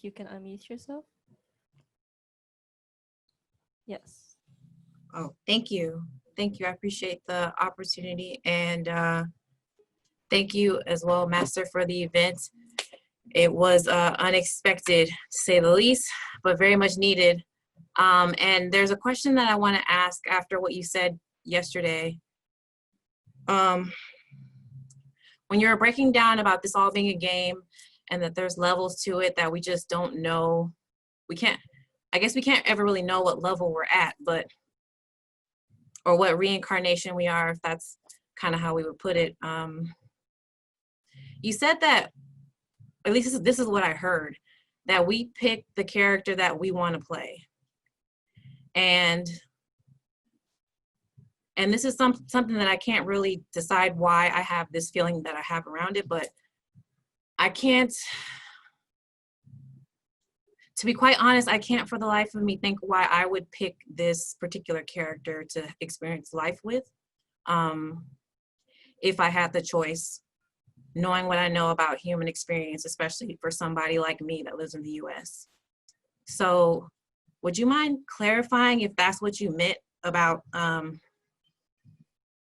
if you can unmute yourself. Yes. Oh, thank you. Thank you. I appreciate the opportunity. And thank you as well, Master, for the event. It was unexpected, to say the least, but very much needed. And there's a question that I want to ask after what you said yesterday. When you were breaking down about this all being a game and that there's levels to it that we just don't know, I guess we can't ever really know what level we're at, but, or what reincarnation we are, if that's kind of how we would put it. You said that, at least this is what I heard, that we pick the character that we want to play. And this is something that I can't really decide why I have this feeling that I have around it, but I can't, to be quite honest, I can't for the life of me think why I would pick this particular character to experience life with, if I had the choice, knowing what I know about human experience, especially for somebody like me that lives in the US. So would you mind clarifying if that's what you meant about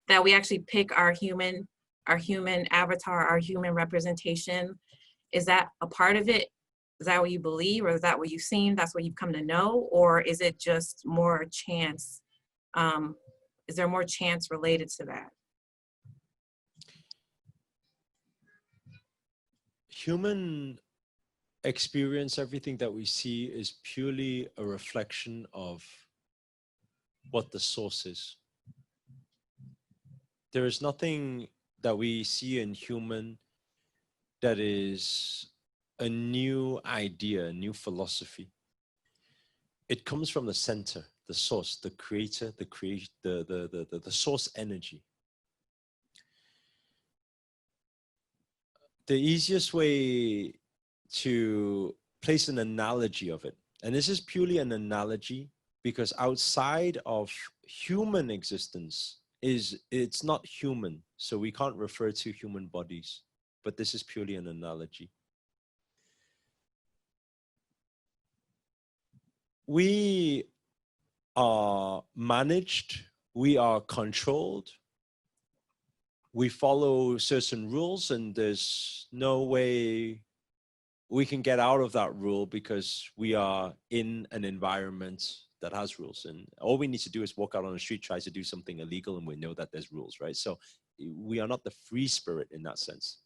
that we actually pick our human avatar, our human representation? Is that a part of it? Is that what you believe, or is that what you've seen? That's what you've come to know? Or is it just more chance? Is there more chance related to that? Human experience, everything that we see is purely a reflection of what the source is. There is nothing that we see in human that is a new idea, a new philosophy. It comes from the center, the source, the creator, the source energy. The easiest way to place an analogy of it, and this is purely an analogy because outside of human existence it's not human, so we can't refer to human bodies, but this is purely an analogy. We are managed, we are controlled, we follow certain rules, and there's no way we can get out of that rule because we are in an environment that has rules. And all we need to do is walk out on the street, try to do something illegal, and we know that there's rules, right? So we are not the free spirit in that sense.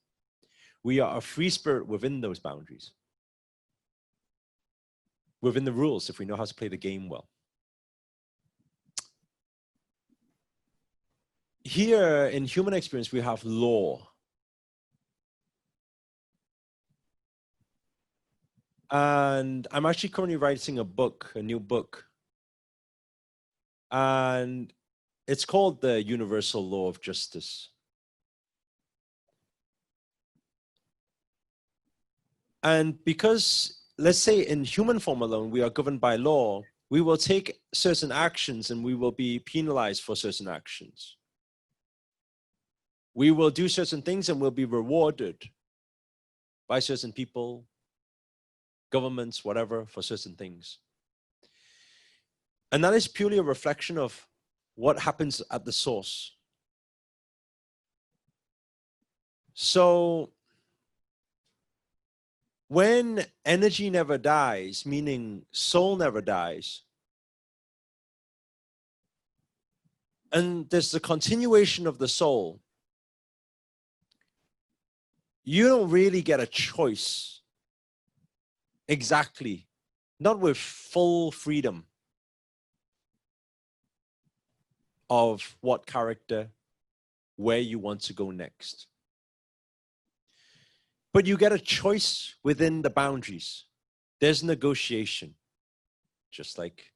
We are a free spirit within those boundaries, within the rules, if we know how to play the game well. Here in human experience, we have law. And I'm actually currently writing a book, a new book. And it's called The Universal Law of Justice. And because, let's say in human form alone, we are governed by law, we will take certain actions and we will be penalized for certain actions. We will do certain things and we'll be rewarded by certain people, governments, whatever, for certain things. And that is purely a reflection of what happens at the source. So when energy never dies, meaning soul never dies, and there's the continuation of the soul, you don't really get a choice exactly, not with full freedom of what character, where you want to go next. But you get a choice within the boundaries. There's negotiation, just like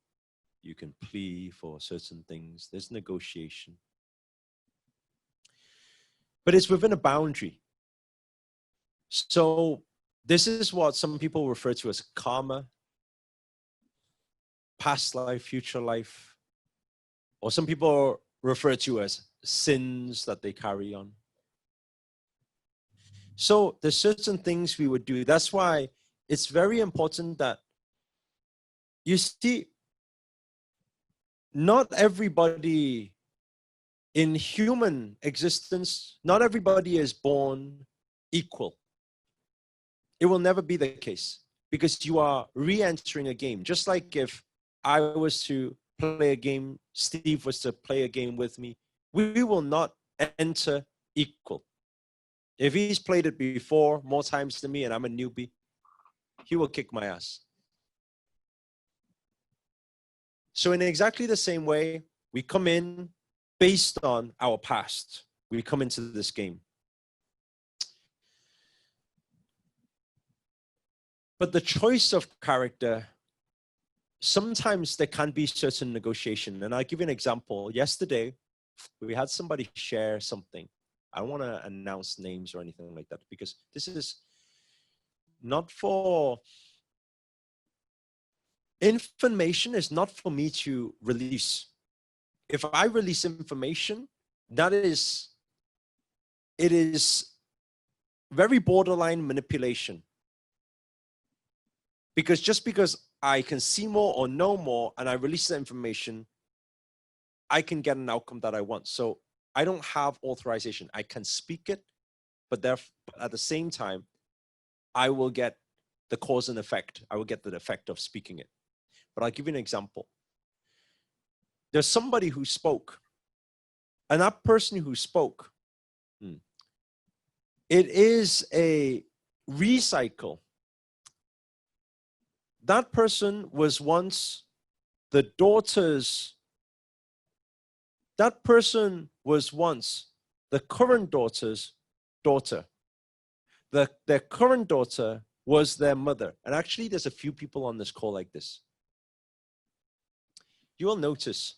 you can plea for certain things. There's negotiation. But it's within a boundary. So this is what some people refer to as karma, past life, future life, or some people refer to as sins that they carry on. So there's certain things we would do. That's why it's very important that you see, not everybody in human existence, not everybody is born equal. It will never be the case because you are re-entering a game. Just like if I was to play a game, Steve was to play a game with me, we will not enter equal. If he's played it before more times than me and I'm a newbie, he will kick my ass. So in exactly the same way, we come in based on our past. We come into this game. But the choice of character, sometimes there can be certain negotiation. And I'll give you an example. Yesterday, we had somebody share something. I don't want to announce names or anything like that because this is not for, information is not for me to release. If I release information, it is very borderline manipulation. Because just because I can see more or know more and I release the information, I can get an outcome that I want. So I don't have authorization. I can speak it, but at the same time, I will get the cause and effect. I will get the effect of speaking it. But I'll give you an example. There's somebody who spoke, and that person who spoke, it is a recycle. That person was once the daughter's, that person was once the current daughter's daughter. Their current daughter was their mother. And actually, there's a few people on this call like this. You will notice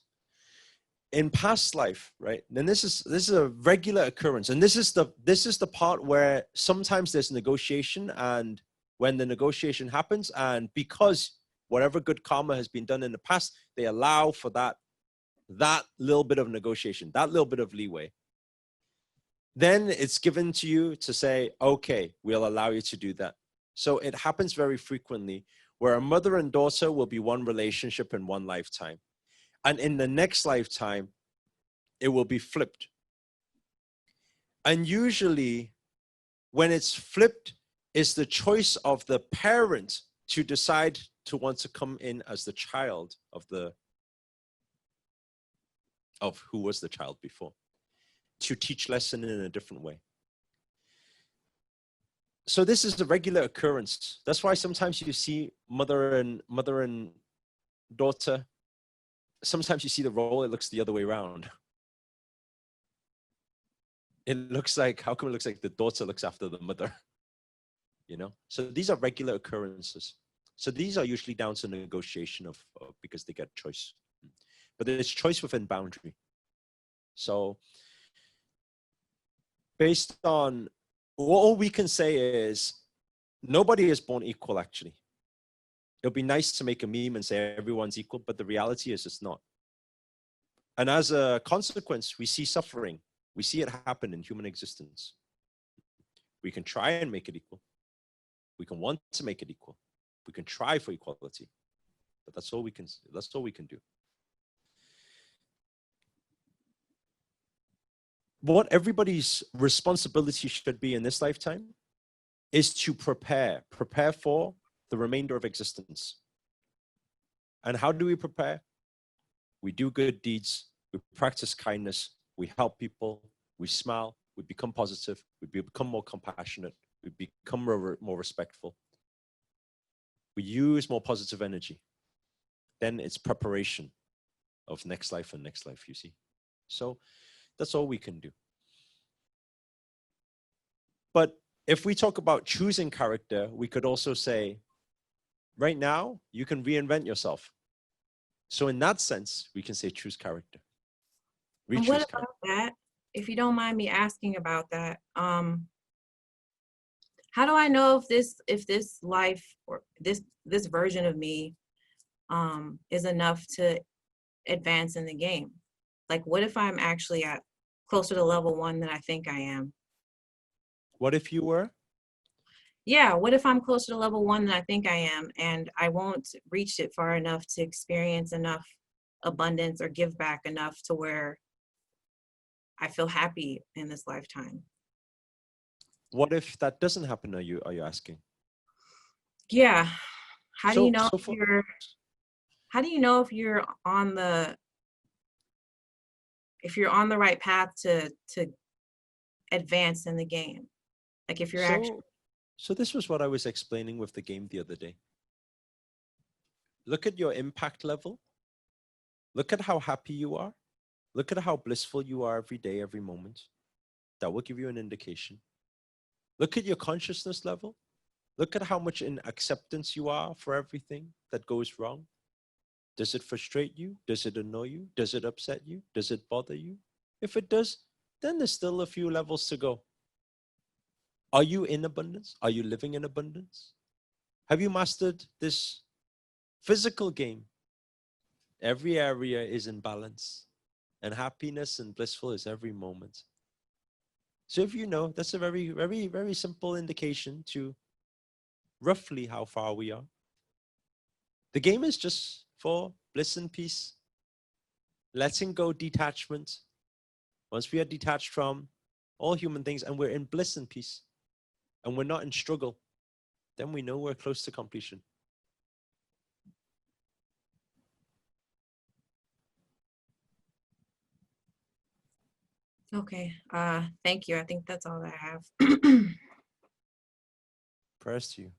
in past life, right? And this is a regular occurrence. And this is the part where sometimes there's negotiation, and when the negotiation happens, and because whatever good karma has been done in the past, they allow for that little bit of negotiation, that little bit of leeway. Then it's given to you to say, okay, we'll allow you to do that. So it happens very frequently where a mother and daughter will be one relationship in one lifetime. And in the next lifetime, it will be flipped. And usually when it's flipped, it's the choice of the parent to decide to want to come in as the child of who was the child before, to teach lesson in a different way. So this is a regular occurrence. That's why sometimes you see mother and daughter. Sometimes you see the role, it looks the other way around. It looks like, how come it looks like the daughter looks after the mother? You know? So these are regular occurrences. So these are usually down to negotiation of because they get choice. But there's choice within boundary. So based on, all we can say is nobody is born equal, actually. It'll be nice to make a meme and say everyone's equal, but the reality is it's not. And as a consequence, we see suffering. We see it happen in human existence. We can try and make it equal. We can want to make it equal. We can try for equality, but that's all we can do. What everybody's responsibility should be in this lifetime is to prepare for the remainder of existence. And how do we prepare? We do good deeds, we practice kindness, we help people, we smile, we become positive, we become more compassionate, we become more respectful. We use more positive energy. Then it's preparation of next life and next life, you see. So that's all we can do. But if we talk about choosing character, we could also say, right now, you can reinvent yourself. So in that sense, we can say choose character. And what about that? If you don't mind me asking about that, how do I know if this life or this version of me is enough to advance in the game? Like, what if I'm actually at closer to level 1 than I think I am? What if you were? yeah, what if I'm closer to level 1 than I think I am, and I won't reach it far enough to experience enough abundance or give back enough to where I feel happy in this lifetime? What if that doesn't happen? Are you asking? Yeah. How do you So know so if for you're how do you know if you're on the right path to advance in the game? Like if you're actually so so this was what I was explaining with the game the other day. Look at your impact level. Look at how happy you are. Look at how blissful you are every day, every moment. That will give you an indication. Look at your consciousness level. Look at how much in acceptance you are for everything that goes wrong. Does it frustrate you? Does it annoy you? Does it upset you? Does it bother you? If it does, then there's still a few levels to go. Are you in abundance? Are you living in abundance? Have you mastered this physical game? Every area is in balance, and happiness and blissful is every moment. So if you know, that's a very, very, very simple indication to roughly how far we are. The game is just for bliss and peace, letting go detachment. Once we are detached from all human things and we're in bliss and peace, and we're not in struggle, then we know we're close to completion. okay. Thank you. I think that's all that I have. Prayers to you.